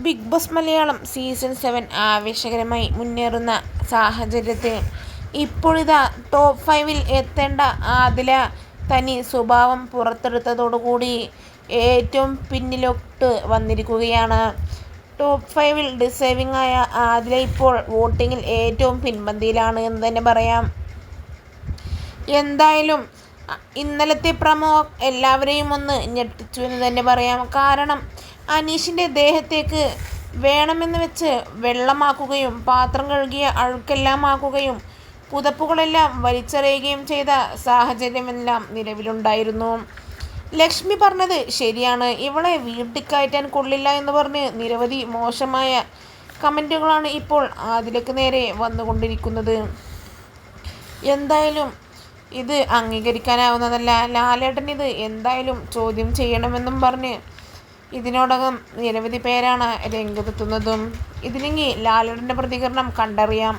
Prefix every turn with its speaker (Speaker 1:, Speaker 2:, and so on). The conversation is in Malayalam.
Speaker 1: ബിഗ് ബോസ് മലയാളം സീസൺ 7 ആവേശകരമായി മുന്നേറുന്ന സാഹചര്യത്തിൽ ഇപ്പോഴിതാ ടോപ്പ് 5-ൽ എത്തേണ്ട ആദില തനി സ്വഭാവം പുറത്തെടുത്തതോടുകൂടി ഏറ്റവും പിന്നിലോട്ട് വന്നിരിക്കുകയാണ്. ടോപ്പ് 5-ൽ ഡിസേർവിംഗ് ആയ ആദില ഇപ്പോൾ വോട്ടിങ്ങിൽ ഏറ്റവും പിൻപന്തിയിലാണ് എന്ന് തന്നെ പറയാം. എന്തായാലും ഇന്നലത്തെ പ്രമോ എല്ലാവരെയും ഒന്ന് ഞെട്ടിച്ചു എന്ന് തന്നെ പറയാം. കാരണം അനീഷിൻ്റെ ദേഹത്തേക്ക് വേണമെന്ന് വെച്ച് വെള്ളമാക്കുകയും പാത്രം കഴുകിയ അഴുക്കെല്ലാം ആക്കുകയും പുതപ്പുകളെല്ലാം വലിച്ചെറിയുകയും ചെയ്ത സാഹചര്യമെല്ലാം നിലവിലുണ്ടായിരുന്നു. ലക്ഷ്മി പറഞ്ഞത് ശരിയാണ്, ഇവളെ വീട്ടിൽ കയറ്റാൻ കൊള്ളില്ല എന്ന് പറഞ്ഞ് നിരവധി മോശമായ കമൻറ്റുകളാണ് ഇപ്പോൾ ആദിലക്ക് നേരെ വന്നുകൊണ്ടിരിക്കുന്നത്. എന്തായാലും ഇത് അംഗീകരിക്കാനാവുന്നതല്ല. ലാലേട്ടൻ ഇത് എന്തായാലും ചോദ്യം ചെയ്യണമെന്നും പറഞ്ഞ് ഇതിനോടകം നിരവധി പേരാണ് രംഗത്തെത്തുന്നതും. ഇതിനെങ്കിൽ ലാലേട്ടൻ്റെ പ്രതികരണം കണ്ടറിയാം.